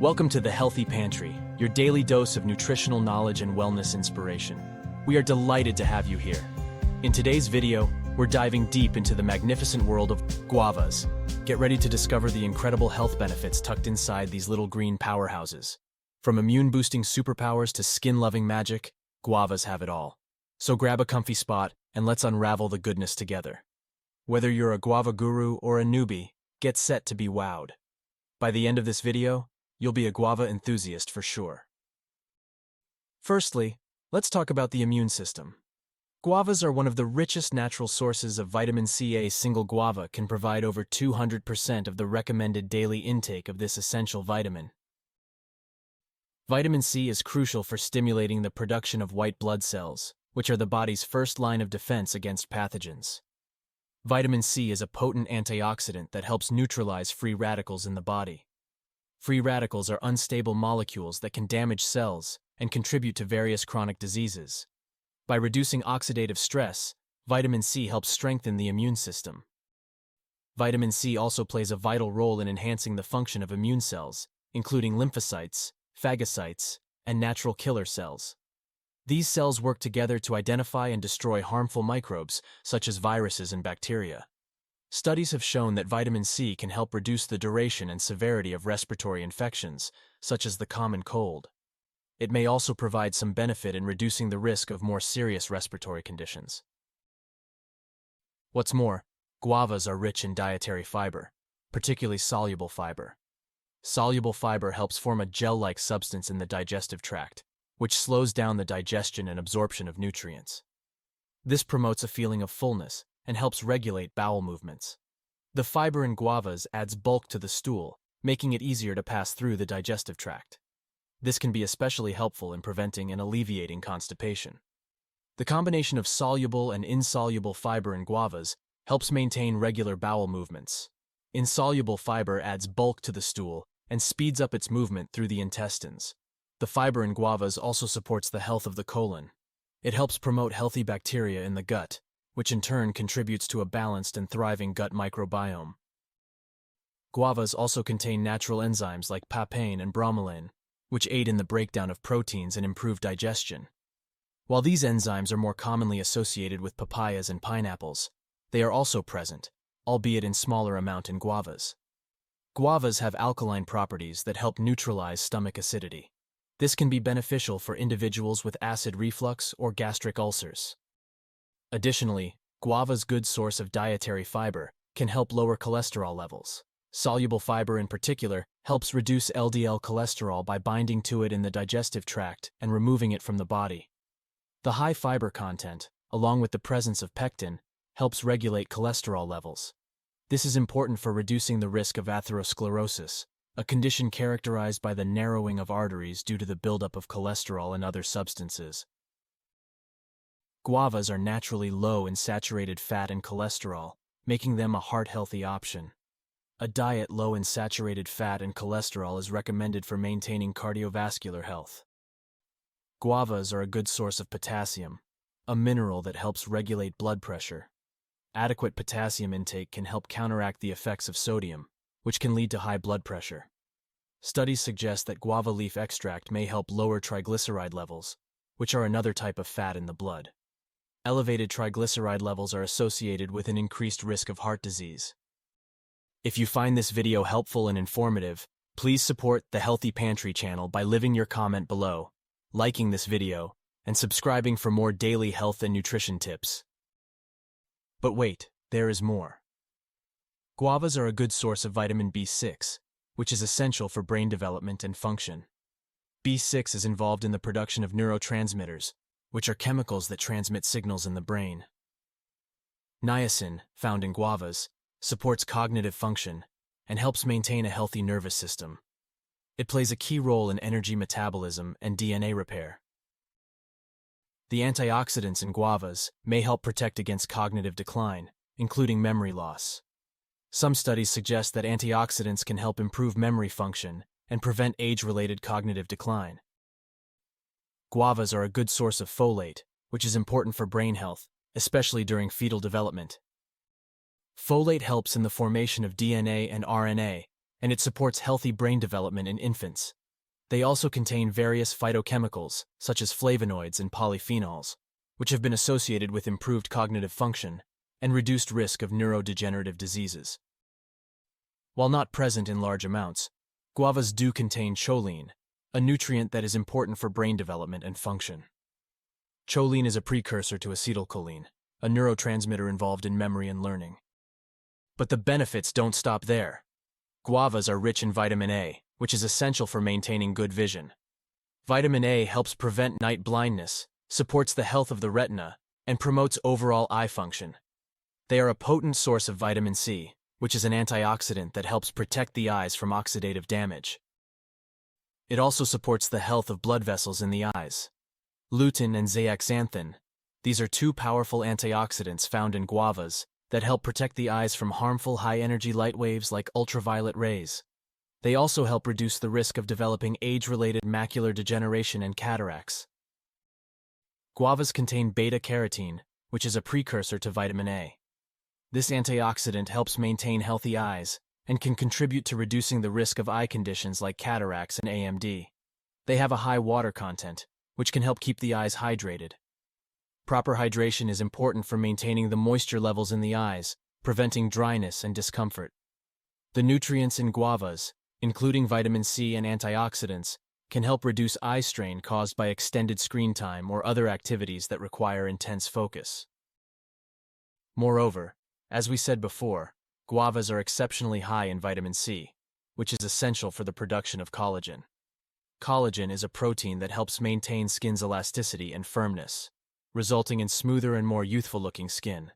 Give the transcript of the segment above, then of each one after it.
Welcome to the Healthy Pantry, your daily dose of nutritional knowledge and wellness inspiration. We are delighted to have you here. In today's video, we're diving deep into the magnificent world of guavas. Get ready to discover the incredible health benefits tucked inside these little green powerhouses. From immune-boosting superpowers to skin-loving magic, guavas have it all. So grab a comfy spot and let's unravel the goodness together. Whether you're a guava guru or a newbie, get set to be wowed. By the end of this video, you'll be a guava enthusiast for sure. Firstly, let's talk about the immune system. Guavas are one of the richest natural sources of vitamin C. A single guava can provide over 200% of the recommended daily intake of this essential vitamin. Vitamin C is crucial for stimulating the production of white blood cells, which are the body's first line of defense against pathogens. Vitamin C is a potent antioxidant that helps neutralize free radicals in the body. Free radicals are unstable molecules that can damage cells and contribute to various chronic diseases. By reducing oxidative stress, vitamin C helps strengthen the immune system. Vitamin C also plays a vital role in enhancing the function of immune cells, including lymphocytes, phagocytes, and natural killer cells. These cells work together to identify and destroy harmful microbes, such as viruses and bacteria. Studies have shown that vitamin C can help reduce the duration and severity of respiratory infections, such as the common cold. It may also provide some benefit in reducing the risk of more serious respiratory conditions. What's more, guavas are rich in dietary fiber, particularly soluble fiber. Soluble fiber helps form a gel-like substance in the digestive tract, which slows down the digestion and absorption of nutrients. This promotes a feeling of fullness and helps regulate bowel movements. The fiber in guavas adds bulk to the stool, making it easier to pass through the digestive tract. This can be especially helpful in preventing and alleviating constipation. The combination of soluble and insoluble fiber in guavas helps maintain regular bowel movements. Insoluble fiber adds bulk to the stool and speeds up its movement through the intestines. The fiber in guavas also supports the health of the colon. It helps promote healthy bacteria in the gut, which in turn contributes to a balanced and thriving gut microbiome. Guavas also contain natural enzymes like papain and bromelain, which aid in the breakdown of proteins and improve digestion. While these enzymes are more commonly associated with papayas and pineapples, they are also present, albeit in smaller amount in guavas. Guavas have alkaline properties that help neutralize stomach acidity. This can be beneficial for individuals with acid reflux or gastric ulcers. Additionally, guava's good source of dietary fiber can help lower cholesterol levels. Soluble fiber in particular helps reduce LDL cholesterol by binding to it in the digestive tract and removing it from the body. The high fiber content, along with the presence of pectin, helps regulate cholesterol levels. This is important for reducing the risk of atherosclerosis, a condition characterized by the narrowing of arteries due to the buildup of cholesterol and other substances. Guavas are naturally low in saturated fat and cholesterol, making them a heart-healthy option. A diet low in saturated fat and cholesterol is recommended for maintaining cardiovascular health. Guavas are a good source of potassium, a mineral that helps regulate blood pressure. Adequate potassium intake can help counteract the effects of sodium, which can lead to high blood pressure. Studies suggest that guava leaf extract may help lower triglyceride levels, which are another type of fat in the blood. Elevated triglyceride levels are associated with an increased risk of heart disease. If you find this video helpful and informative, please support the Healthy Pantry channel by leaving your comment below, liking this video, and subscribing for more daily health and nutrition tips. But wait, there is more. Guavas are a good source of vitamin B6, which is essential for brain development and function. B6 is involved in the production of neurotransmitters, which are chemicals that transmit signals in the brain. Niacin, found in guavas, supports cognitive function and helps maintain a healthy nervous system. It plays a key role in energy metabolism and DNA repair. The antioxidants in guavas may help protect against cognitive decline, including memory loss. Some studies suggest that antioxidants can help improve memory function and prevent age-related cognitive decline. Guavas are a good source of folate, which is important for brain health, especially during fetal development. Folate helps in the formation of DNA and RNA and it supports healthy brain development in infants. They also contain various phytochemicals, such as flavonoids and polyphenols, which have been associated with improved cognitive function and reduced risk of neurodegenerative diseases. While not present in large amounts, guavas do contain choline, a nutrient that is important for brain development and function. Choline is a precursor to acetylcholine, a neurotransmitter involved in memory and learning. But the benefits don't stop there. Guavas are rich in vitamin A, which is essential for maintaining good vision. Vitamin A helps prevent night blindness, supports the health of the retina, and promotes overall eye function. They are a potent source of vitamin C, which is an antioxidant that helps protect the eyes from oxidative damage. It also supports the health of blood vessels in the eyes. Lutein and zeaxanthin, these are two powerful antioxidants found in guavas that help protect the eyes from harmful high-energy light waves like ultraviolet rays. They also help reduce the risk of developing age-related macular degeneration and cataracts. Guavas contain beta-carotene, which is a precursor to vitamin A. This antioxidant helps maintain healthy eyes and can contribute to reducing the risk of eye conditions like cataracts and AMD. They have a high water content, which can help keep the eyes hydrated. Proper hydration is important for maintaining the moisture levels in the eyes, preventing dryness and discomfort. The nutrients in guavas, including vitamin C and antioxidants, can help reduce eye strain caused by extended screen time or other activities that require intense focus. Moreover, as we said before, guavas are exceptionally high in vitamin C, which is essential for the production of collagen. Collagen is a protein that helps maintain skin's elasticity and firmness, resulting in smoother and more youthful-looking skin.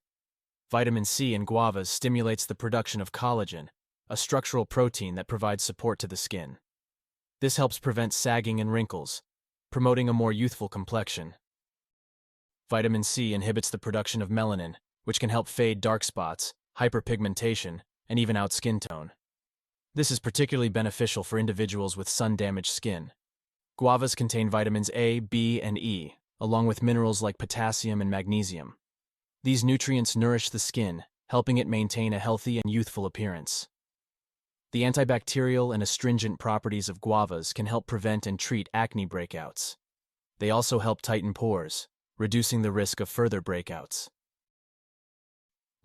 Vitamin C in guavas stimulates the production of collagen, a structural protein that provides support to the skin. This helps prevent sagging and wrinkles, promoting a more youthful complexion. Vitamin C inhibits the production of melanin, which can help fade dark spots, hyperpigmentation, and even out skin tone. This is particularly beneficial for individuals with sun-damaged skin. Guavas contain vitamins A, B, and E, along with minerals like potassium and magnesium. These nutrients nourish the skin, helping it maintain a healthy and youthful appearance. The antibacterial and astringent properties of guavas can help prevent and treat acne breakouts. They also help tighten pores, reducing the risk of further breakouts.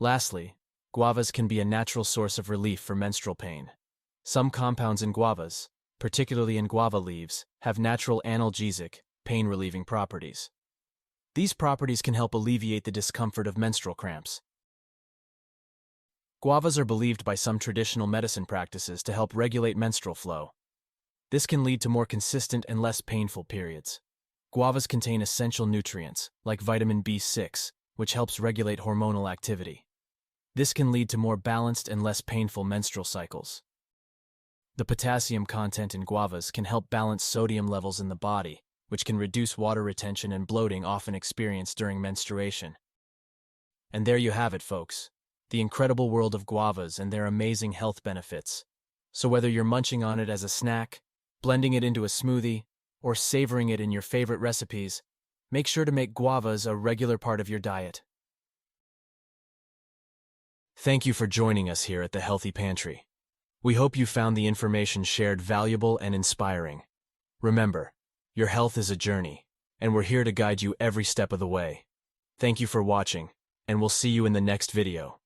Lastly, guavas can be a natural source of relief for menstrual pain. Some compounds in guavas, particularly in guava leaves, have natural analgesic, pain-relieving properties. These properties can help alleviate the discomfort of menstrual cramps. Guavas are believed by some traditional medicine practices to help regulate menstrual flow. This can lead to more consistent and less painful periods. Guavas contain essential nutrients, like vitamin B6, which helps regulate hormonal activity. This can lead to more balanced and less painful menstrual cycles. The potassium content in guavas can help balance sodium levels in the body, which can reduce water retention and bloating often experienced during menstruation. And there you have it, folks. The incredible world of guavas and their amazing health benefits. So whether you're munching on it as a snack, blending it into a smoothie, or savoring it in your favorite recipes, make sure to make guavas a regular part of your diet. Thank you for joining us here at the Healthy Pantry. We hope you found the information shared valuable and inspiring. Remember, your health is a journey, and we're here to guide you every step of the way. Thank you for watching, and we'll see you in the next video.